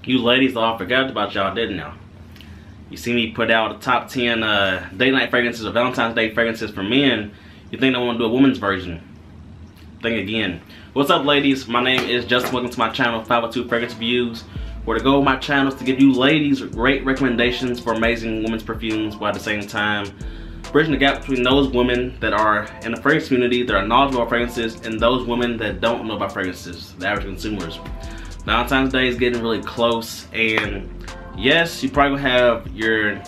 You ladies all forgot about y'all, didn't y'all? You see me put out the top 10 date night fragrances or Valentine's Day fragrances for men. You think I want to do a woman's version? Think again. What's up, ladies? My name is Justin. Welcome to my channel, 502 Fragrance Reviews, where the goal of my channel is to give you ladies great recommendations for amazing women's perfumes, while at the same time bridging the gap between those women that are in the fragrance community, that are knowledgeable about fragrances, and those women that don't know about fragrances, the average consumers. Valentine's Day is getting really close, and yes, you probably gonna have your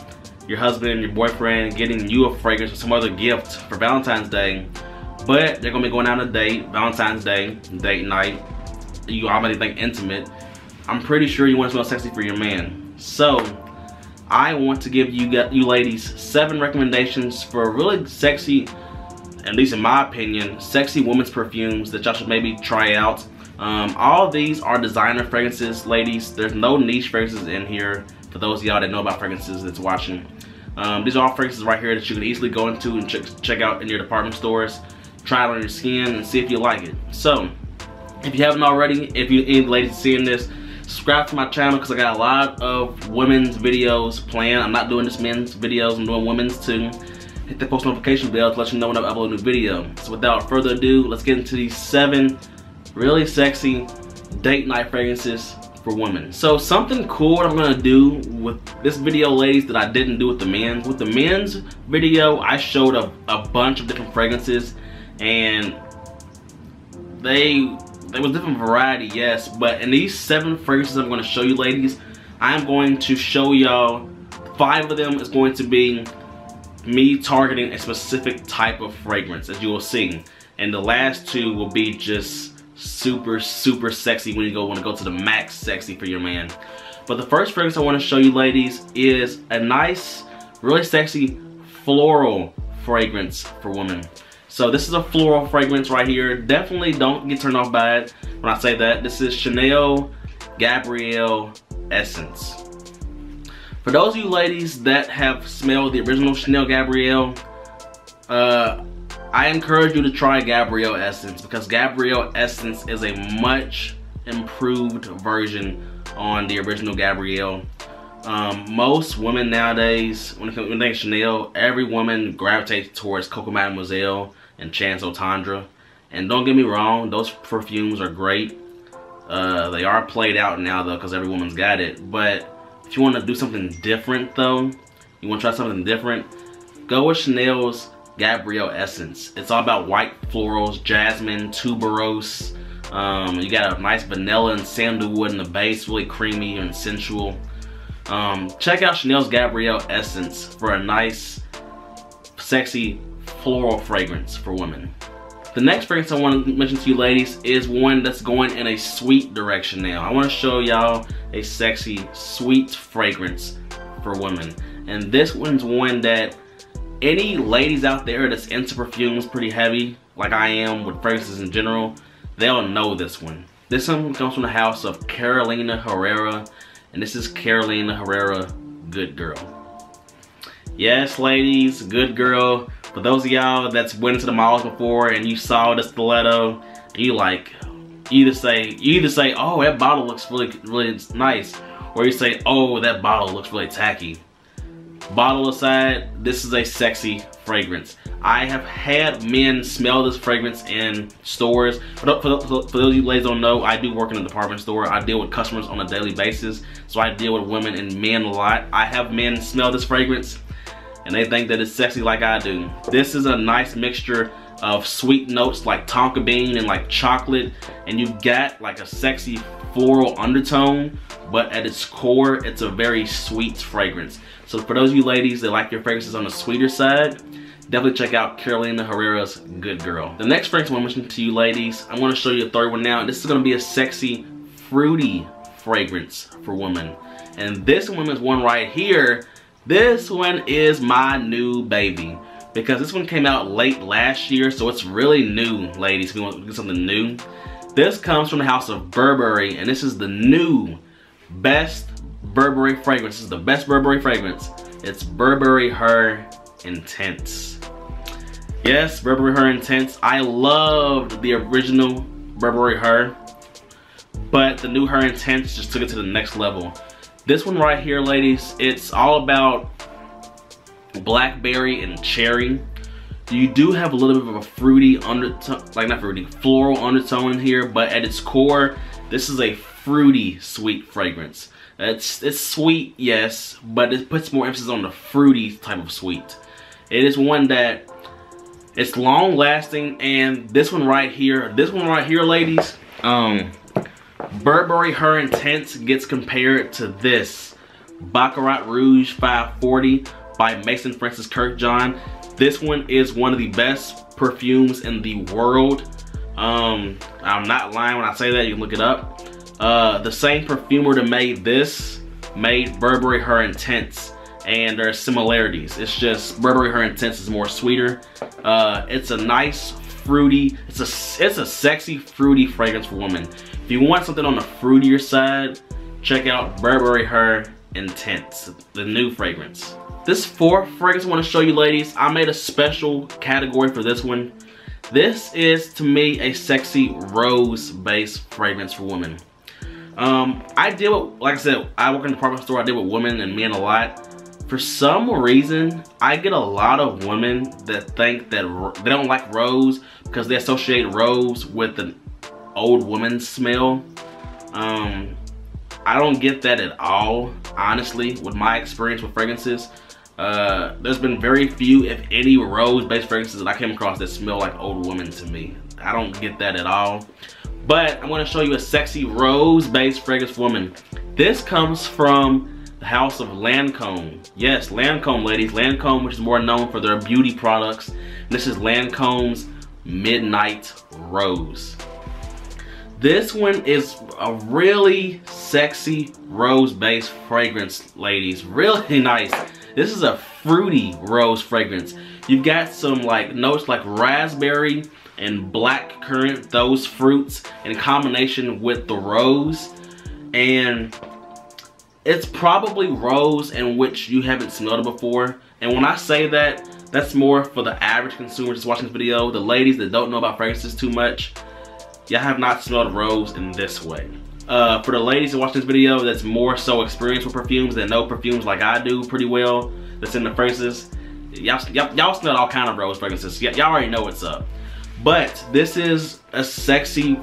husband, your boyfriend getting you a fragrance or some other gift for Valentine's Day, but they're gonna be going out on a date, Valentine's Day, date night. You already think intimate. I'm pretty sure you want to smell sexy for your man. So I want to give you ladies 7 recommendations for really sexy, at least in my opinion, sexy women's perfumes that y'all should maybe try out. All of these are designer fragrances, ladies. There's no niche fragrances in here for those of y'all that know about fragrances that's watching. These are all fragrances right here that you can easily go into and check out in your department stores, try it on your skin, and see if you like it. So if you haven't already, if you any ladies seeing this, subscribe to my channel because I got a lot of women's videos planned. I'm not doing just men's videos, I'm doing women's too. Hit the post notification bell to let you know when I upload a new video. So without further ado, let's get into these 7 really sexy date night fragrances for women. So something cool I'm gonna do with this video, ladies, that I didn't do with the men's. With the men's video, I showed a bunch of different fragrances, and there was different variety, yes, but in these 7 fragrances I'm going to show you, ladies, I'm going to show y'all 5 of them is going to be me targeting a specific type of fragrance, as you will see, and the last 2 will be just super sexy when you want to go to the max sexy for your man. But the first fragrance I want to show you, ladies, is a nice, really sexy floral fragrance for women. So this is a floral fragrance right here. Definitely don't get turned off by it when I say that. This is Chanel Gabrielle Essence. For those of you ladies that have smelled the original Chanel Gabrielle, I encourage you to try Gabrielle Essence, because Gabrielle Essence is a much improved version on the original Gabrielle. Most women nowadays, when they think Chanel, every woman gravitates towards Coco Mademoiselle and Chance Otandra. And don't get me wrong, those perfumes are great. They are played out now though, because every woman's got it. But if you want to do something different though, you want to try something different, go with Chanel's Gabrielle Essence. It's all about white florals, jasmine, tuberose. You got a nice vanilla and sandalwood in the base, really creamy and sensual. Check out Chanel's Gabrielle Essence for a nice, sexy floral fragrance for women. The next fragrance I want to mention to you, ladies, is one that's going in a sweet direction now. I want to show y'all a sexy, sweet fragrance for women. And this one's one that any ladies out there that's into perfumes pretty heavy, like I am with fragrances in general, they'll know this one. This one comes from the house of Carolina Herrera, and this is Carolina Herrera Good Girl. Yes, ladies, Good Girl. For those of y'all that's went into the malls before and you saw the stiletto, you either say, oh, that bottle looks really nice, or you say, oh, that bottle looks really tacky. Bottle aside, this is a sexy fragrance. I have had men smell this fragrance in stores. For those of you ladies don't know, I do work in a department store. I deal with customers on a daily basis, so I deal with women and men a lot. I have men smell this fragrance and they think that it's sexy like I do. This is a nice mixture of sweet notes like tonka bean and like chocolate, and you've got like a sexy floral undertone, but at its core, it's a very sweet fragrance. So for those of you ladies that like your fragrances on the sweeter side, definitely check out Carolina Herrera's Good Girl. The next fragrance I want to mention to you, ladies, I'm going to show you a third one now. This is going to be a sexy, fruity fragrance for women. And this woman's one right here, this one is my new baby, because this one came out late last year, so it's really new, ladies. If you want to get something new, this comes from the house of Burberry, and this is the new best Burberry fragrance. This is the best Burberry fragrance. It's Burberry Her Intense. Yes, Burberry Her Intense. I loved the original Burberry Her, but the new Her Intense just took it to the next level. This one right here, ladies, it's all about blackberry and cherry. You do have a little bit of a fruity undertone, like not fruity, floral undertone in here, but at its core, this is a fruity sweet fragrance. It's sweet, yes, but it puts more emphasis on the fruity type of sweet. It is one that it's long lasting, and this one right here, ladies, Burberry Her Intense gets compared to this Baccarat Rouge 540 by Mason Francis Kirkjohn. This one is one of the best perfumes in the world. I'm not lying when I say that, you can look it up. The same perfumer that made this made Burberry Her Intense, and there are similarities. It's just Burberry Her Intense is more sweeter. It's a nice fruity, it's a sexy fruity fragrance for women. If you want something on the fruitier side, check out Burberry Her Intense, the new fragrance. This fourth fragrance I want to show you, ladies, I made a special category for this one. This is, to me, a sexy rose-based fragrance for women. I deal with, like I said, I work in the department store, I deal with women and men a lot. For some reason, I get a lot of women that think that they don't like rose because they associate rose with an old woman smell. I don't get that at all, honestly, with my experience with fragrances. There's been very few, if any, rose-based fragrances that I came across that smell like old women to me. I don't get that at all. But I'm going to show you a sexy rose-based fragrance for women. This comes from the house of Lancome. Yes, Lancome, ladies. Lancome, which is more known for their beauty products. This is Lancome's Midnight Rose. This one is a really sexy rose-based fragrance, ladies. Really nice. This is a fruity rose fragrance. You've got some like notes like raspberry and black currant, those fruits in combination with the rose. And it's probably rose in which you haven't smelled it before. And when I say that, that's more for the average consumer just watching this video. The ladies that don't know about fragrances too much, y'all have not smelled rose in this way. For the ladies that watch this video that's more so experienced with perfumes, that know perfumes like I do pretty well, that's in the fragrances, y'all smell all kind of rose fragrances. Y'all already know what's up. But this is a sexy,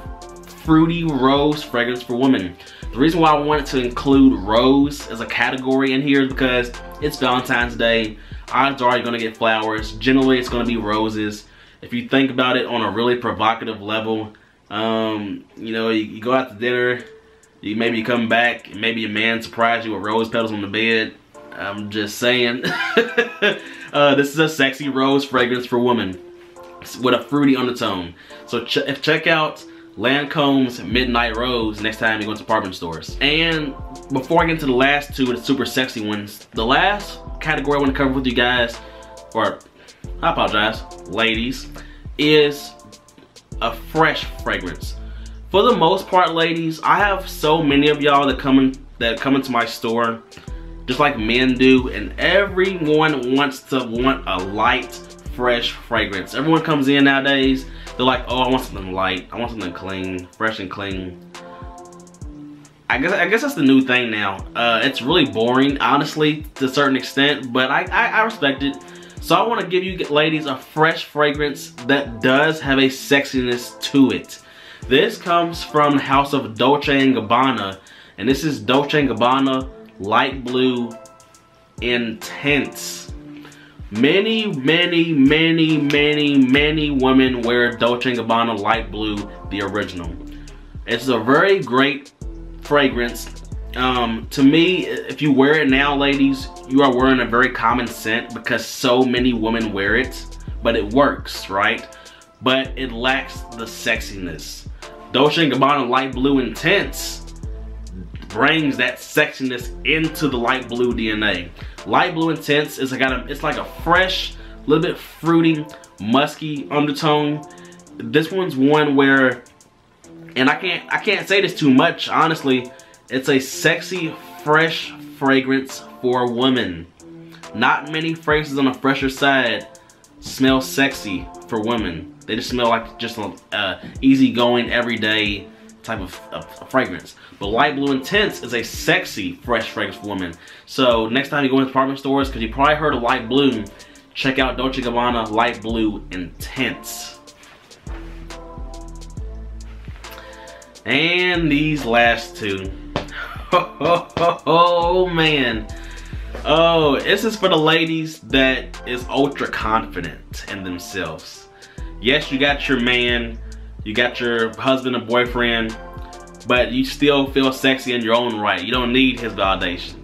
fruity rose fragrance for women. The reason why I wanted to include rose as a category in here is because it's Valentine's Day. Odds are you're gonna get flowers. Generally, it's gonna be roses. If you think about it on a really provocative level, you know, you go out to dinner, maybe you come back, and maybe a man surprised you with rose petals on the bed. I'm just saying. This is a sexy rose fragrance for women with a fruity undertone. So check out Lancome's Midnight Rose next time you go to department stores. And before I get into the last two, the super sexy ones, the last category I want to cover with you guys, or I apologize, ladies, is a fresh fragrance. For the most part, ladies, I have so many of y'all that come into my store just like men do, and everyone wants a light, fresh fragrance. Everyone comes in nowadays, they're like, oh, I want something light, I want something clean, fresh and clean. I guess that's the new thing now. It's really boring, honestly, to a certain extent, but I respect it. So I want to give you ladies a fresh fragrance that does have a sexiness to it. This comes from the house of Dolce & Gabbana, and this is Dolce & Gabbana Light Blue Intense. Many women wear Dolce & Gabbana Light Blue, the original. It's a very great fragrance. To me, if you wear it now, ladies, you are wearing a very common scent because so many women wear it, but it works, right? But it lacks the sexiness. Dolce & Gabbana Light Blue Intense brings that sexiness into the light blue DNA. Light Blue Intense is it's like a fresh, little bit fruity, musky undertone. This one's one where, and I can't say this too much, honestly, it's a sexy, fresh fragrance for women. Not many fragrances on the fresher side smell sexy for women. They just smell like just easygoing, everyday type of fragrance. But Light Blue Intense is a sexy, fresh fragrance for women. So next time you go into department stores, because you probably heard of Light Blue, check out Dolce & Gabbana Light Blue Intense. And these last two. Oh man. Oh, this is for the ladies that is ultra confident in themselves. Yes, you got your man, you got your husband or boyfriend, but you still feel sexy in your own right. You don't need his validation.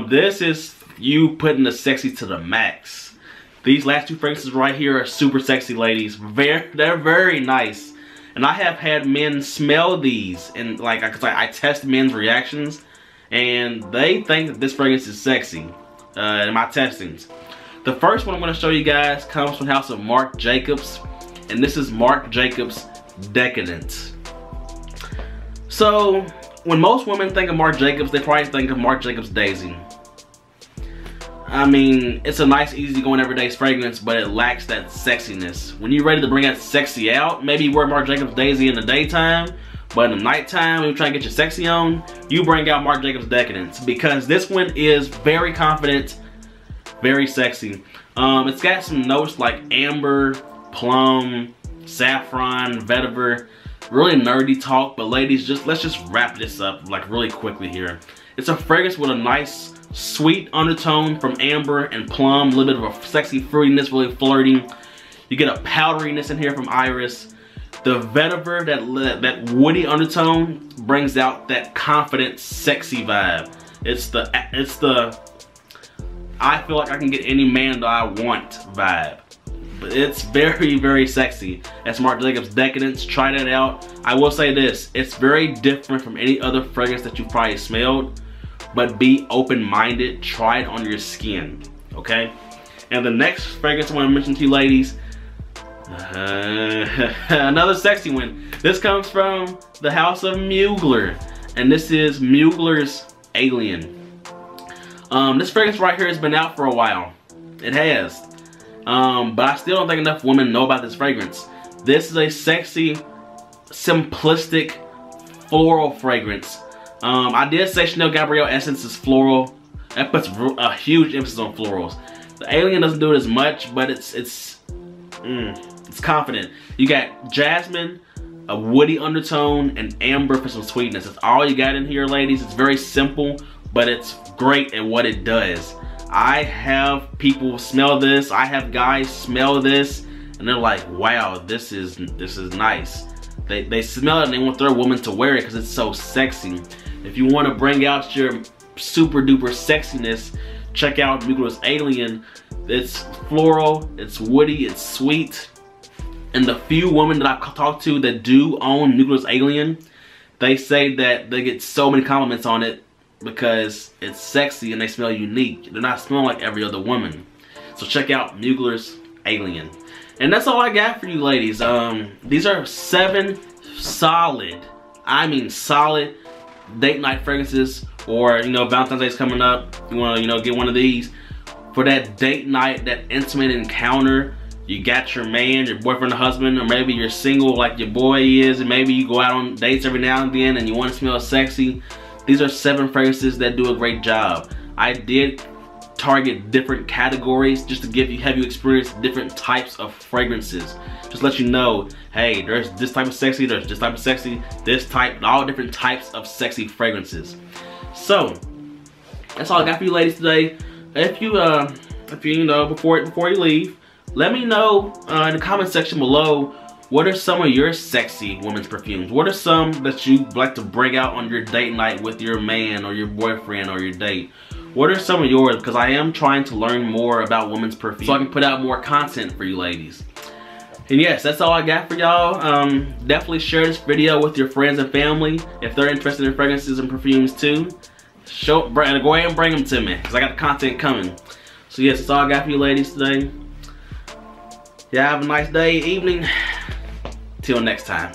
This is you putting the sexy to the max. These last two fragrances right here are super sexy, ladies. They're very nice. And I have had men smell these, and like, cause I test men's reactions, and they think that this fragrance is sexy in my testings. The first one I'm going to show you guys comes from the house of Marc Jacobs, and this is Marc Jacobs Decadence. So when most women think of Marc Jacobs, they probably think of Marc Jacobs Daisy. I mean, it's a nice, easygoing, everyday fragrance, but it lacks that sexiness. When you're ready to bring that sexy out, maybe you wear Marc Jacobs Daisy in the daytime, but in the nighttime, when you're trying to get your sexy on, you bring out Marc Jacobs Decadence, because this one is very confident, very sexy. It's got some notes like amber, plum, saffron, vetiver. Really nerdy talk, but ladies, let's just wrap this up like really quickly here. It's a fragrance with a nice sweet undertone from amber and plum, a little bit of a sexy fruitiness, really flirty. You get a powderiness in here from iris. The vetiver, that woody undertone, brings out that confident, sexy vibe. It's the I feel like I can get any man that I want vibe. But it's very, very sexy. That's Marc Jacobs Decadence. Try that out. I will say this, it's very different from any other fragrance that you've probably smelled, but be open-minded. Try it on your skin, okay? And the next fragrance I want to mention to you, ladies, another sexy one. This comes from the house of Mugler, and this is Mugler's Alien. This fragrance right here has been out for a while. It has. But I still don't think enough women know about this fragrance. This is a sexy, simplistic, floral fragrance. I did say Chanel Gabrielle Essence is floral. That puts a huge emphasis on florals. The Alien doesn't do it as much, but it's confident. You got jasmine, a woody undertone, and amber for some sweetness. That's all you got in here, ladies. It's very simple, but it's great at what it does. I have people smell this. I have guys smell this, and they're like, "Wow, this is nice." They smell it and they want their woman to wear it because it's so sexy. If you want to bring out your super duper sexiness, check out Mugler's Alien. It's floral, it's woody, it's sweet. And the few women that I've talked to that do own Mugler's Alien, they say that they get so many compliments on it because it's sexy and they smell unique. They're not smelling like every other woman. So check out Mugler's Alien. And that's all I got for you, ladies. These are 7 solid, I mean solid, date night fragrances. Or, you know, Valentine's Day is coming up. You want to, you know, get one of these for that date night, that intimate encounter. You got your man, your boyfriend or husband, or maybe you're single like your boy is, and maybe you go out on dates every now and then and you want to smell sexy. These are 7 fragrances that do a great job. I did target different categories just to have you experience different types of fragrances. Just let you know, hey, there's this type of sexy, there's this type of sexy, this type, all different types of sexy fragrances. So that's all I got for you, ladies, today. If you know, before you leave, let me know in the comment section below, what are some of your sexy women's perfumes? What are some that you like to bring out on your date night with your man or your boyfriend or your date? What are some of yours? Because I am trying to learn more about women's perfume so I can put out more content for you ladies. And yes, that's all I got for y'all. Definitely share this video with your friends and family if they're interested in fragrances and perfumes too. Go ahead and bring them to me because I got the content coming. So yes, that's all I got for you ladies today. Yeah, have a nice day, evening. Till next time.